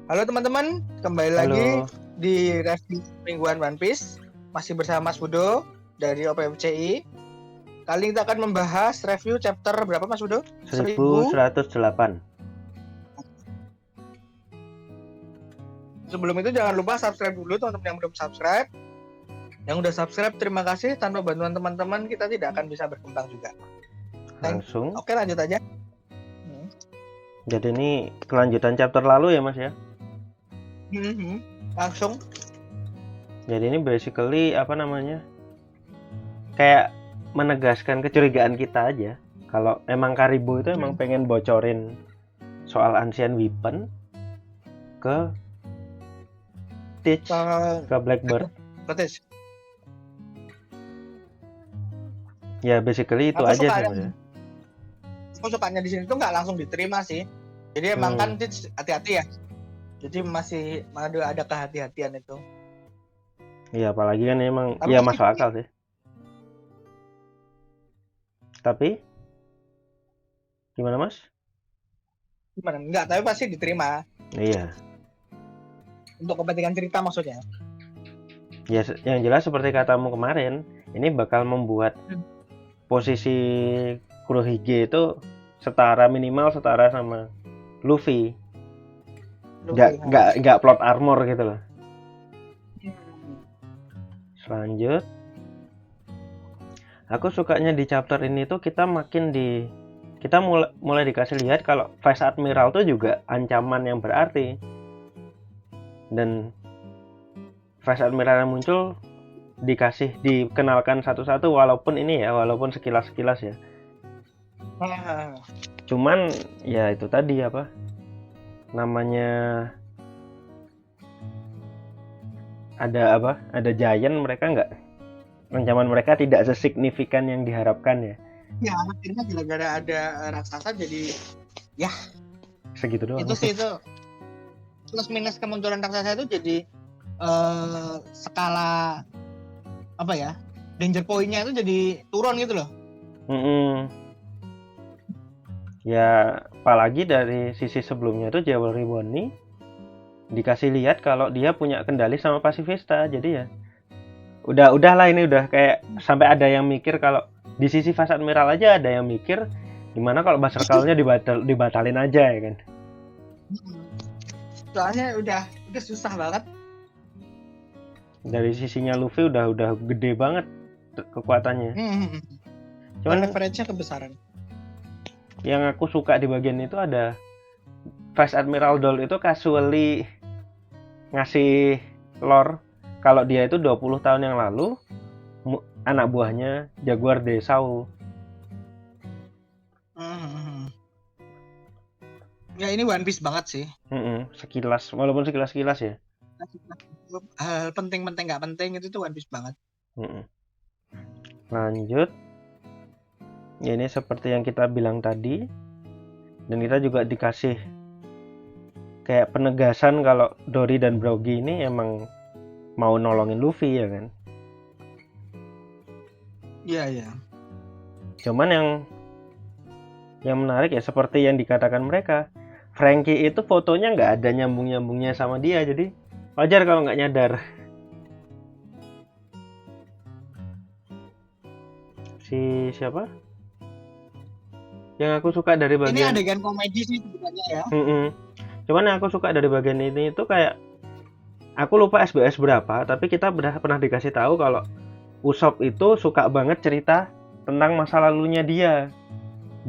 Halo teman-teman, kembali lagi Halo, di review mingguan One Piece. Masih bersama Mas Budo dari OPMCI. Kali ini kita akan membahas review chapter berapa Mas Budo? 1000. 1108. Sebelum itu jangan lupa subscribe dulu teman-teman yang belum subscribe. Yang udah subscribe terima kasih, tanpa bantuan teman-teman kita tidak akan bisa berkembang juga. Langsung. Oke, lanjut aja. Jadi ini kelanjutan chapter lalu ya Mas ya. Langsung. Jadi ini basically apa namanya? Kayak menegaskan kecurigaan kita aja. Kalau emang Karibo itu emang pengen bocorin soal Ancient Weapon ke Teach, ke Blackbird. Betis. Ya basically itu Aku aja sih sukanya- Mas ya. Aku sukanya di sini tuh nggak langsung diterima sih. Jadi emang kan Teach hati-hati ya. Jadi masih ada kehati-hatian itu. Iya apalagi kan emang Tapi ya masuk akal sih. Tapi gimana Mas? Gimana? Enggak, tapi pasti diterima. Iya. Untuk kepentingan cerita maksudnya. Ya yang jelas seperti katamu kemarin, ini bakal membuat posisi Kurohige itu minimal setara sama Luffy. Nggak plot armor gitu loh. Lanjut. Aku sukanya di chapter ini tuh kita mulai dikasih lihat kalau Vice Admiral tuh juga ancaman yang berarti. Dan Vice Admiral yang muncul dikenalkan satu-satu walaupun sekilas-sekilas ya. Cuman ya itu tadi apa namanya ada giant, mereka ancaman mereka tidak sesignifikan yang diharapkan ya. Ya akhirnya gara-gara ada raksasa jadi ya segitu doang. Itu sih itu plus minus kemunculan raksasa itu jadi skala apa ya, danger point-nya itu jadi turun gitu loh. Ya apalagi dari sisi sebelumnya itu Jewelry Bonnie dikasih lihat kalau dia punya kendali sama Pacifista. Jadi ya udahlah, ini udah kayak sampai ada yang mikir kalau di sisi Vice Admiral aja ada yang mikir gimana kalau Berserkal-nya dibatalin aja ya kan. Soalnya udah susah banget. Dari sisinya Luffy udah gede banget kekuatannya. Cuman leverage-nya kebesaran. Yang aku suka di bagian itu ada Vice Admiral Doll itu casually ngasih lore kalau dia itu 20 tahun yang lalu anak buahnya Jaguar de Sao. Ya ini One Piece banget sih. Sekilas, walaupun sekilas-sekilas ya. Hal penting-penting nggak penting itu tuh One Piece banget. Lanjut. Ya, ini seperti yang kita bilang tadi. Dan kita juga dikasih kayak penegasan kalau Dory dan Brogy ini emang mau nolongin Luffy ya kan. Iya. Cuman yang menarik ya seperti yang dikatakan mereka, Franky itu fotonya nggak ada nyambung-nyambungnya sama dia, jadi wajar kalau nggak nyadar. Si siapa? Yang aku suka dari bagian ini adegan komedi sih sebenarnya ya. Cuman yang aku suka dari bagian ini itu kayak aku lupa SBS berapa, tapi kita pernah dikasih tahu kalau Usopp itu suka banget cerita tentang masa lalunya dia.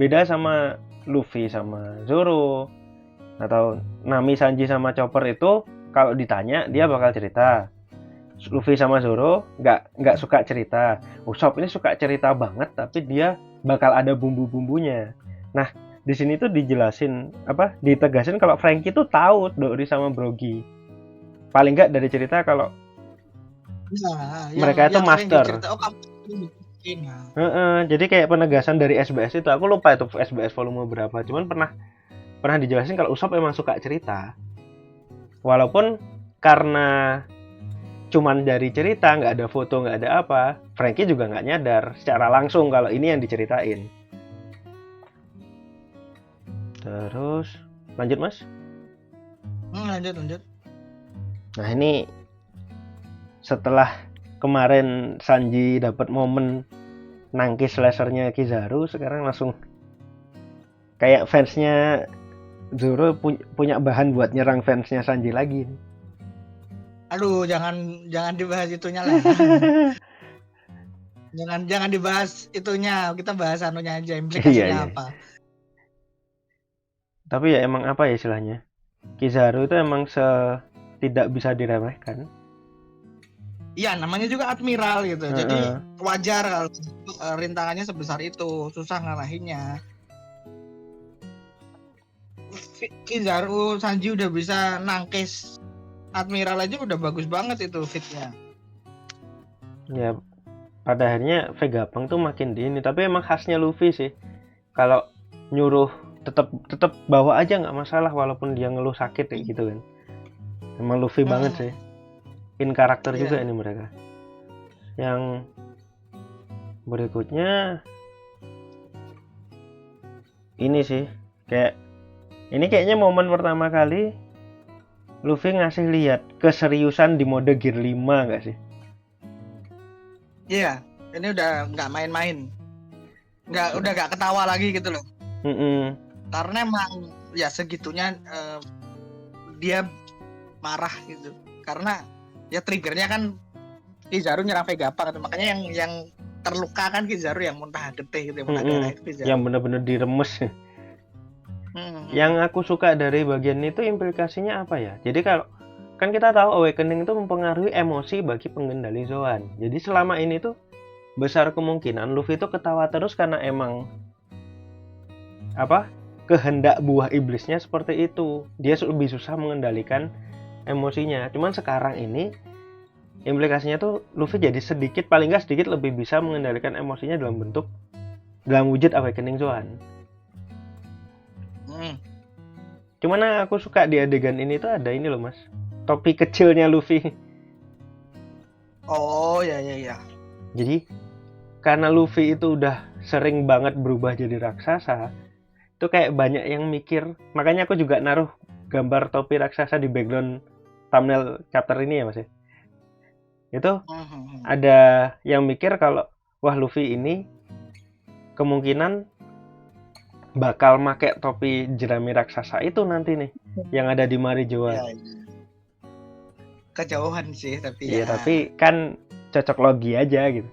Beda sama Luffy sama Zoro atau Nami, Sanji sama Chopper itu kalau ditanya dia bakal cerita. Luffy sama Zoro nggak suka cerita. Usopp ini suka cerita banget, tapi dia bakal ada bumbu-bumbunya. Nah di sini tuh dijelasin ditegasin kalau Franky tuh tahu Dory sama Brogy. Paling nggak dari cerita kalau mereka itu master. Jadi kayak penegasan dari SBS itu, aku lupa itu SBS volume berapa, cuman pernah dijelasin kalau Usopp emang suka cerita. Walaupun karena cuman dari cerita, nggak ada foto, nggak ada apa, Franky juga nggak nyadar secara langsung kalau ini yang diceritain. Terus lanjut Mas. Lanjut. Nah ini setelah kemarin Sanji dapat momen nangkis lasernya Kizaru, sekarang langsung kayak fansnya Zoro punya bahan buat nyerang fansnya Sanji lagi. Aduh, jangan dibahas itunya lah. jangan dibahas itunya, kita bahas anunya aja, implikasinya Iya. apa. Tapi ya emang apa ya istilahnya, Kizaru itu emang tidak bisa diremehkan. Iya, namanya juga admiral gitu. Jadi wajar kalau rintangannya sebesar itu, susah ngalahinnya. Kizaru Sanji udah bisa nangkis admiral aja udah bagus banget itu fitnya. Ya pada akhirnya Vegapunk tuh makin di ini, tapi emang khasnya Luffy sih. Kalau nyuruh tetap bawa aja nggak masalah walaupun dia ngeluh sakit kayak gitu kan. Emang Luffy banget sih. In karakter juga ini mereka. Yang berikutnya ini sih, kayaknya momen pertama kali Luffy ngasih lihat keseriusan di mode Gear 5 nggak sih? Iya, ini udah nggak main-main, udah nggak ketawa lagi gitu loh. Karena emang ya segitunya dia marah gitu. Karena ya triggernya kan Kizaru nyerang Vegapunk, makanya yang terluka kan Kizaru yang muntah getih gitu, yang benar-benar diremes. Yang aku suka dari bagian itu implikasinya apa ya? Jadi kalau kan kita tahu awakening itu mempengaruhi emosi bagi pengendali Zoan. Jadi selama ini tuh besar kemungkinan Luffy itu ketawa terus karena emang kehendak buah iblisnya seperti itu. Dia lebih susah mengendalikan emosinya. Cuman sekarang ini implikasinya tuh Luffy jadi paling nggak sedikit lebih bisa mengendalikan emosinya dalam wujud awakening Zoan. Cuman aku suka di adegan ini tuh ada ini loh mas, topi kecilnya Luffy. Oh ya. Jadi karena Luffy itu udah sering banget berubah jadi raksasa, itu kayak banyak yang mikir. Makanya aku juga naruh gambar topi raksasa di background thumbnail chapter ini ya mas ya. Itu ada yang mikir kalau wah Luffy ini kemungkinan bakal make topi jerami raksasa itu nanti nih yang ada di Marijoa. Ya. Kejauhan sih tapi ya. Tapi kan cocok logi aja gitu.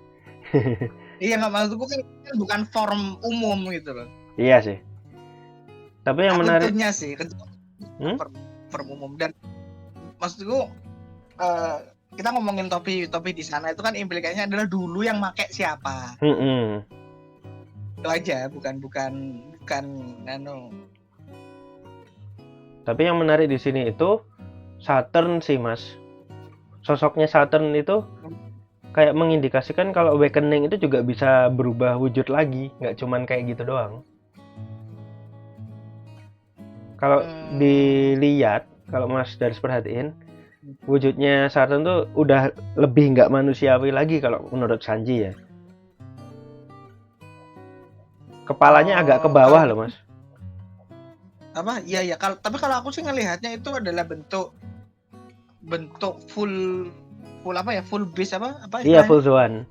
Iya nggak, maksudku kan bukan form umum gitu loh. Iya sih. Tapi yang menarik tentunya sih form umum, dan maksudku kita ngomongin topi di sana itu kan implikasinya adalah dulu yang make siapa. Itu aja, bukan Tapi yang menarik di sini itu Saturn sih mas. Sosoknya Saturn itu kayak mengindikasikan kalau awakening itu juga bisa berubah wujud lagi, nggak cuman kayak gitu doang. Kalau dilihat, kalau mas Daris perhatiin, wujudnya Saturn tuh udah lebih nggak manusiawi lagi kalau menurut Sanji ya. Kepalanya agak ke bawah loh mas. Iya. Tapi kalau aku sih ngelihatnya itu adalah bentuk full beast Iya, full Zoan.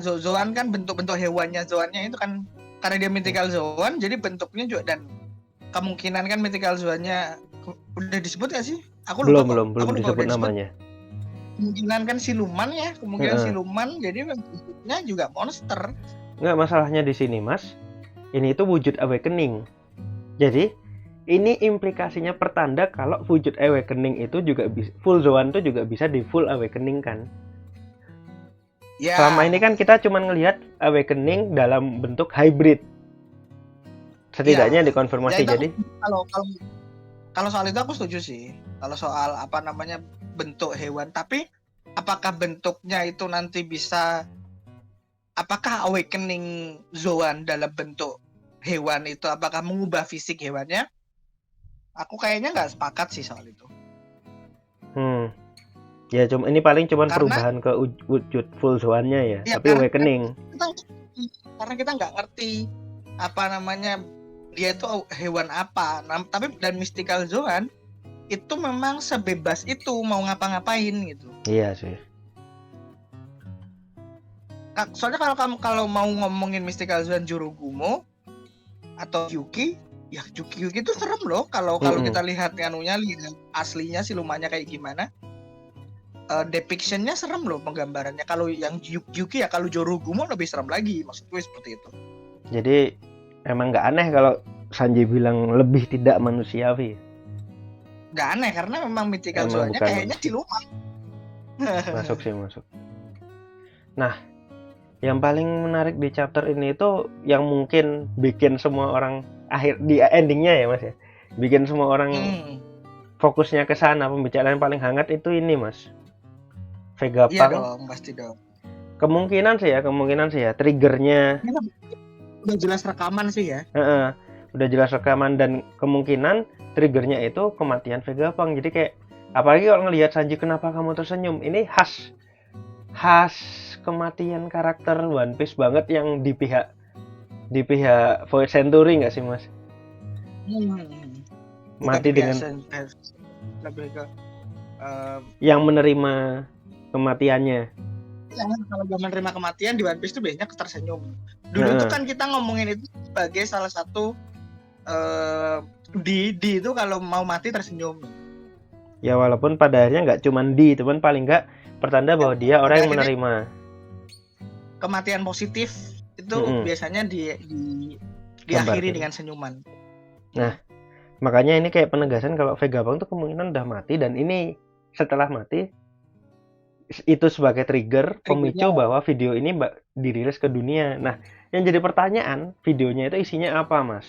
Zoan kan bentuk hewannya Zoannya itu kan karena dia mythical Zoan, jadi bentuknya juga, dan kemungkinan kan mythical Zoannya udah disebut nggak sih? Aku belum disebut namanya. Kemungkinan kan siluman ya, siluman, jadi bentuknya juga monster. Nggak, masalahnya di sini mas, ini itu wujud awakening. Jadi ini implikasinya pertanda kalau wujud awakening itu juga full Zoan itu juga bisa di full awakening kan. Ya. Selama ini kan kita cuma ngelihat awakening dalam bentuk hybrid. Setidaknya dikonfirmasi. Ya, jadi kalau soal itu aku setuju sih. Kalau soal bentuk hewan, tapi apakah bentuknya itu nanti bisa, apakah awakening Zoan dalam bentuk hewan itu apakah mengubah fisik hewannya? Aku kayaknya nggak sepakat sih soal itu. Ya ini paling cuma perubahan ke wujud full Zoan-nya ya, tapi awakening. Karena kita nggak ngerti dia itu hewan apa. Nah, tapi dan Mystical Zoan itu memang sebebas itu mau ngapa-ngapain gitu. Iya sih. Soalnya kalau mau ngomongin Mystical Zoan Jurugumo atau Yuki, ya Yuki itu serem loh kalau kita lihat anunya, lihat aslinya silumannya kayak gimana. Depictionnya serem loh penggambarannya. Kalau yang Yuki ya, kalau Jurugumo lebih serem lagi, maksud gue seperti itu. Jadi emang nggak aneh kalau Sanji bilang lebih tidak manusiawi. Nggak aneh karena memang Mystical Emang Zoan-nya bukan kayaknya manusia. siluman. Masuk sih, masuk. Nah, yang paling menarik di chapter ini itu yang mungkin bikin semua orang di endingnya ya Mas ya, bikin semua orang fokusnya ke sana, pembicaraan paling hangat itu ini Mas, Vegapunk. Iya dong, pasti dong. Kemungkinan sih ya triggernya udah jelas rekaman sih ya. Udah jelas rekaman dan kemungkinan triggernya itu kematian Vegapunk. Jadi kayak apalagi kalau ngelihat Sanji, kenapa kamu tersenyum, ini khas kematian karakter One Piece banget yang di pihak Void Century nggak sih Mas? Mati dengan lebih ke yang menerima kematiannya. Kalau menerima kematian di One Piece itu biasanya tersenyum. Dulu itu kan kita ngomongin itu sebagai salah satu di itu kalau mau mati tersenyum. Ya walaupun pada akhirnya nggak cuman cuman paling nggak pertanda bahwa dia orang yang menerima kematian positif itu biasanya diakhiri dengan senyuman. Nah, makanya ini kayak penegasan kalau Vegapunk tuh kemungkinan udah mati, dan ini setelah mati itu sebagai trigger pemicu bahwa video ini dirilis ke dunia. Nah, yang jadi pertanyaan, videonya itu isinya apa, Mas?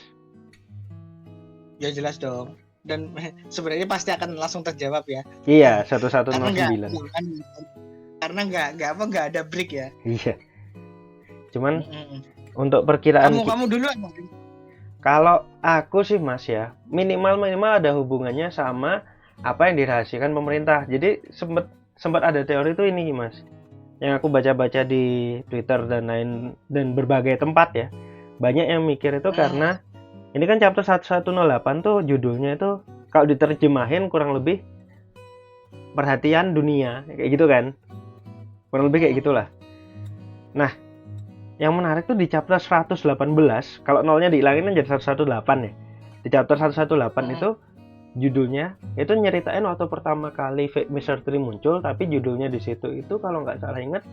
Ya jelas dong. Dan sebenarnya pasti akan langsung terjawab ya. Iya, 1109. Karena nggak ada break ya. Iya. Cuman untuk perkiraan kamu dulu. Kalau aku sih Mas ya, minimal ada hubungannya sama apa yang dirahasiakan pemerintah. Jadi sempat ada teori itu ini Mas, yang aku baca-baca di Twitter dan berbagai tempat ya. Banyak yang mikir itu karena ini kan chapter 1108 tuh judulnya itu kalau diterjemahin kurang lebih perhatian dunia, kayak gitu kan. Kurang lebih kayak gitulah. Nah, yang menarik tuh di chapter 118, kalau nolnya dihilangin jadi 118 ya. Di chapter 118 itu judulnya itu nyeritain waktu pertama kali Mr. Tree muncul, tapi judulnya di situ itu kalau nggak salah ingat,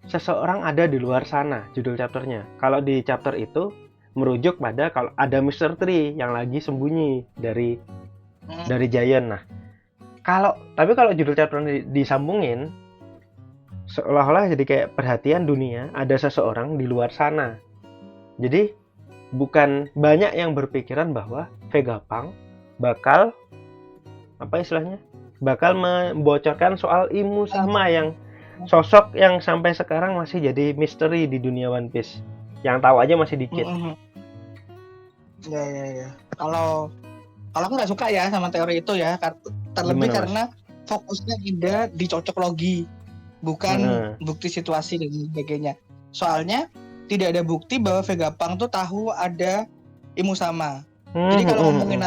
seseorang ada di luar sana, judul chapternya. Kalau di chapter itu merujuk pada kalau ada Mr. Tree yang lagi sembunyi dari Giant. Nah, tapi kalau judul chapter disambungin, seolah-olah jadi kayak perhatian dunia, ada seseorang di luar sana. Jadi bukan banyak yang berpikiran bahwa Vegapunk bakal membocorkan soal Imu sama yang sosok yang sampai sekarang masih jadi misteri di dunia One Piece. Yang tahu aja masih dikit. Ya. Kalau aku nggak suka ya sama teori itu ya, terlebih karena fokusnya tidak di cocok logi, bukan bukti situasi dan sebagainya. Soalnya tidak ada bukti bahwa Vegapunk tuh tahu ada Imu sama. Jadi kalau ngomongin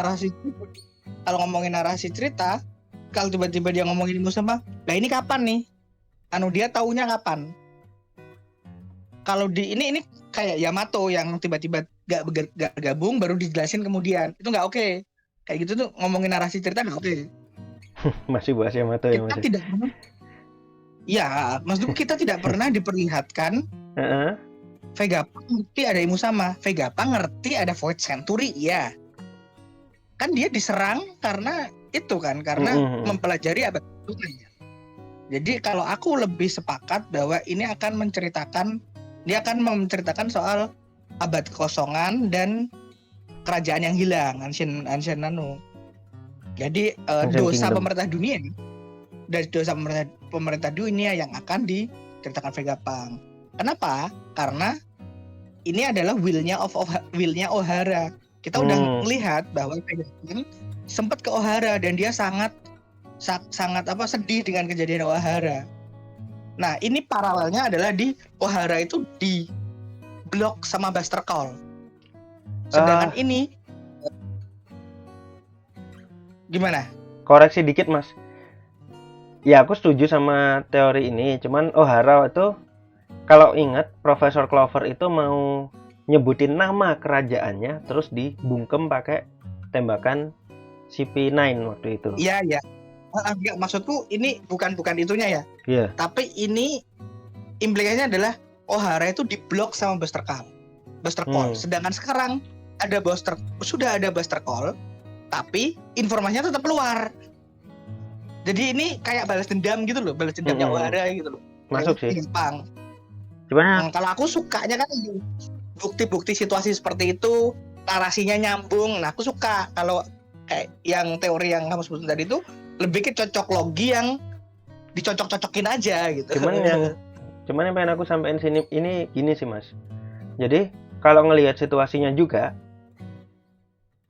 narasi cerita, kalau tiba-tiba dia ngomongin Imu sama, lah ini kapan nih? Dia taunya kapan? Kalau di ini kayak Yamato yang tiba-tiba gak gabung baru dijelasin kemudian, itu nggak oke. Kayak gitu tuh ngomongin narasi cerita nggak oke. Masih bahas Yamato ya Mas? Maksudku kita tidak pernah diperlihatkan Vegapunk ngerti ada Imu sama, Vegapunk ngerti ada Void Century, ya. Kan dia diserang karena mempelajari abad itu. Jadi kalau aku lebih sepakat bahwa ini akan menceritakan soal abad kekosongan dan kerajaan yang hilang, Ancient Nano. Jadi dosa pemerintah dunia yang akan diceritakan Vegapunk. Kenapa? Karena ini adalah willnya Ohara. Kita udah melihat bahwa Vegapunk sempat ke Ohara dan dia sangat sedih dengan kejadian Ohara. Nah, ini paralelnya adalah di Ohara itu di blok sama Buster Call. Sedangkan ini gimana? Koreksi dikit mas. Ya aku setuju sama teori ini. Cuman O'Hara itu kalau ingat Profesor Clover itu mau nyebutin nama kerajaannya, terus dibungkem pakai tembakan CP9 waktu itu. Iya ya. Enggak, maksudku ini bukan itunya ya. Iya. Tapi ini implikasinya adalah O'Hara itu diblok sama Buster Call. Sedangkan sekarang sudah ada Buster Call, tapi informasinya tetap keluar. Jadi ini kayak balas dendam gitu loh, balas dendamnya O'Hara gitu loh. Masuk sih. Gampang. Cuman kalau aku sukanya kan bukti-bukti situasi seperti itu, narasinya nyambung. Nah, aku suka kalau kayak yang teori yang kamu sebutin tadi itu lebih ke cocok logi yang dicocok-cocokin aja gitu. Cuman yang pengen aku sampein sini ini gini sih mas. Jadi kalau ngelihat situasinya juga,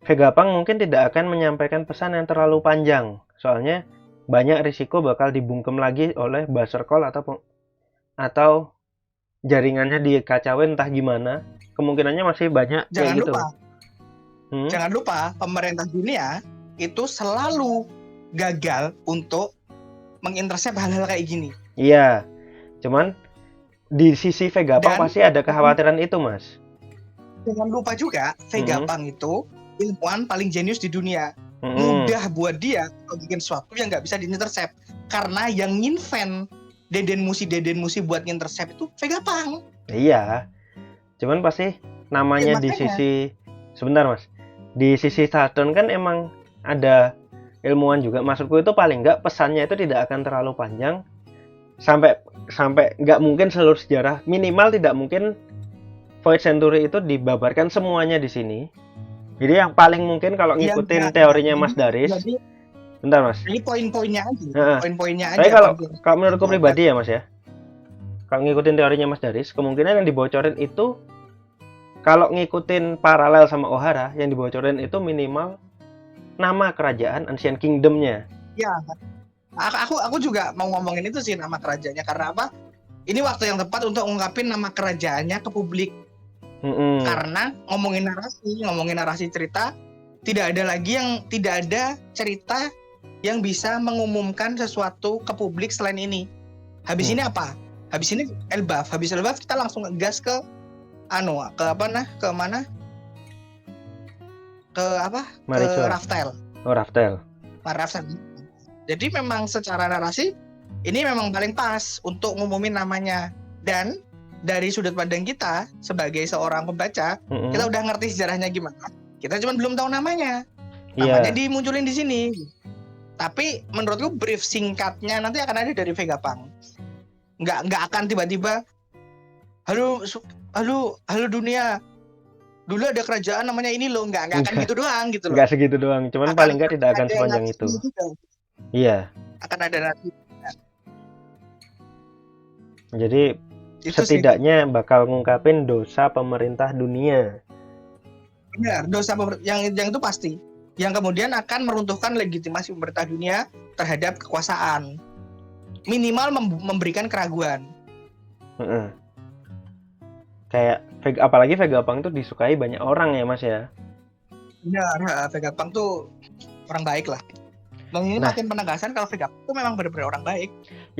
Vegapunk mungkin tidak akan menyampaikan pesan yang terlalu panjang. Soalnya banyak risiko bakal dibungkem lagi oleh Buster Call atau jaringannya dikacauin entah gimana. Kemungkinannya masih banyak kayak gitu. Jangan lupa pemerintah dunia itu selalu gagal untuk mengintersep hal-hal kayak gini. Iya. Cuman di sisi Vegapunk pasti ada kekhawatiran itu, Mas. Jangan lupa juga Vegapunk itu ilmuwan paling jenius di dunia. Mudah buat dia bikin sesuatu yang nggak bisa diintersep, karena yang nginvent Deden Mushi buat ngintersep itu Vegapunk. Iya. Cuman pasti namanya di sisi sebentar Mas. Di sisi Saturn kan emang ada ilmuwan juga. Maksudku itu paling nggak pesannya itu tidak akan terlalu panjang. Sampai nggak mungkin seluruh sejarah, minimal tidak mungkin Void Century itu dibabarkan semuanya di sini. Jadi yang paling mungkin kalau ngikutin teorinya Mas Daris, bentar Mas. Ini poin-poinnya aja. Poin-poinnya aja. Tapi kalau menurutku pribadi ya Mas ya, kalau ngikutin teorinya Mas Daris, kemungkinan yang dibocorin itu kalau ngikutin paralel sama O'Hara, yang dibocorin itu minimal nama kerajaan Ancient Kingdom-nya. Ya, aku juga mau ngomongin itu sih, nama kerajaannya. Karena apa? Ini waktu yang tepat untuk ngungkapin nama kerajaannya ke publik. Karena ngomongin narasi cerita, tidak ada cerita yang bisa mengumumkan sesuatu ke publik selain ini. Habis ini apa? Habis ini Elbaf. Habis Elbaf kita langsung ngegas ke mana? Ke Raftel. Raftel. Jadi memang secara narasi ini memang paling pas untuk ngumumin namanya. Dan dari sudut pandang kita sebagai seorang pembaca, kita udah ngerti sejarahnya gimana. Kita cuma belum tahu namanya. Namanya dimunculin di sini. Tapi menurutku brief singkatnya nanti akan ada dari Vegapunk. Nggak akan tiba-tiba halo dunia, dulu ada kerajaan namanya ini loh. Nggak akan gitu doang gitu loh. Nggak segitu doang, cuman paling nggak tidak akan sepanjang itu. Iya. Akan ada nanti. Jadi itu setidaknya bakal ngungkapin dosa pemerintah dunia. Benar, dosa yang itu pasti. Yang kemudian akan meruntuhkan legitimasi pemerintah dunia terhadap kekuasaan. Minimal memberikan keraguan. Kayak apalagi Vegapunk itu disukai banyak orang ya Mas ya. Benar, Vegapunk tuh orang baik lah. Dan ini makin penegasan kalau Vegapunk itu memang benar-benar orang baik.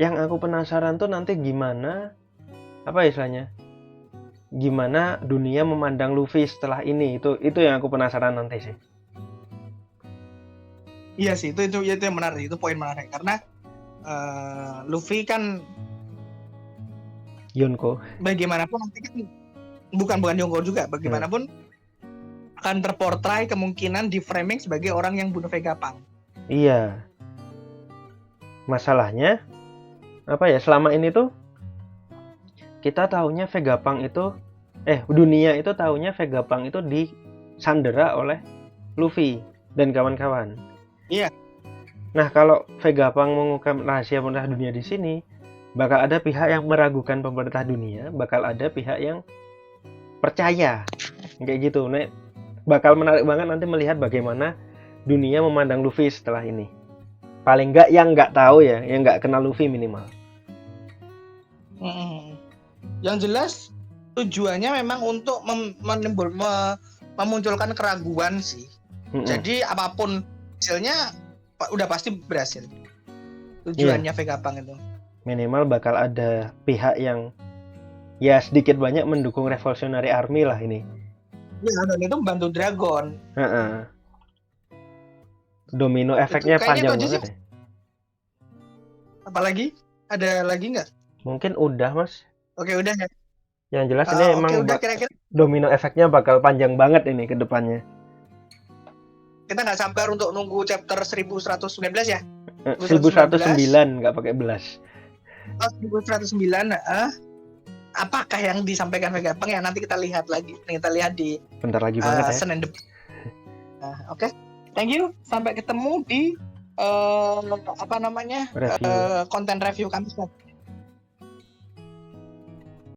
Yang aku penasaran tuh nanti gimana, apa istilahnya, gimana dunia memandang Luffy setelah ini. Itu yang aku penasaran nanti sih. Iya sih, itu yang menarik, itu poin menarik karena Luffy kan Yonko. Bagaimanapun nanti kan bukan Yonko juga, bagaimanapun akan terportray kemungkinan di framing sebagai orang yang bunuh Vegapunk. Iya. Masalahnya apa ya, selama ini tuh kita taunya Vegapunk itu dunia itu taunya Vegapunk itu disandera oleh Luffy dan kawan-kawan. Iya. Nah, kalau Vegapunk mengungkap rahasia pemerintah dunia di sini, bakal ada pihak yang meragukan pemerintah dunia, bakal ada pihak yang percaya. Kayak gitu. Nah, bakal menarik banget nanti melihat bagaimana dunia memandang Luffy setelah ini. Paling nggak yang nggak tahu ya, yang nggak kenal Luffy minimal. Yang jelas tujuannya memang untuk memunculkan keraguan sih. Mm-mm. Jadi apapun hasilnya udah pasti berhasil. Tujuannya Vegapunk itu. Minimal bakal ada pihak yang ya sedikit banyak mendukung Revolutionary Army lah ini. Ya, dan itu membantu Dragon. Heeh. Domino efeknya kayaknya panjang itu aja banget sih. ya. Apalagi? Ada lagi nggak? Mungkin udah mas. Oke, udah ya. Yang jelas ini emang Oke, udah kira-kira domino efeknya bakal panjang banget ini ke depannya. kita nggak sabar untuk nunggu chapter 1119 ya. 1109 nggak pakai belas. 1109. Apakah yang disampaikan Vegapunk ya, nanti kita lihat lagi. Kita lihat di Bentar lagi banget ya. Senin depan. Oke. Thank you. Sampai ketemu di Review. konten review kami.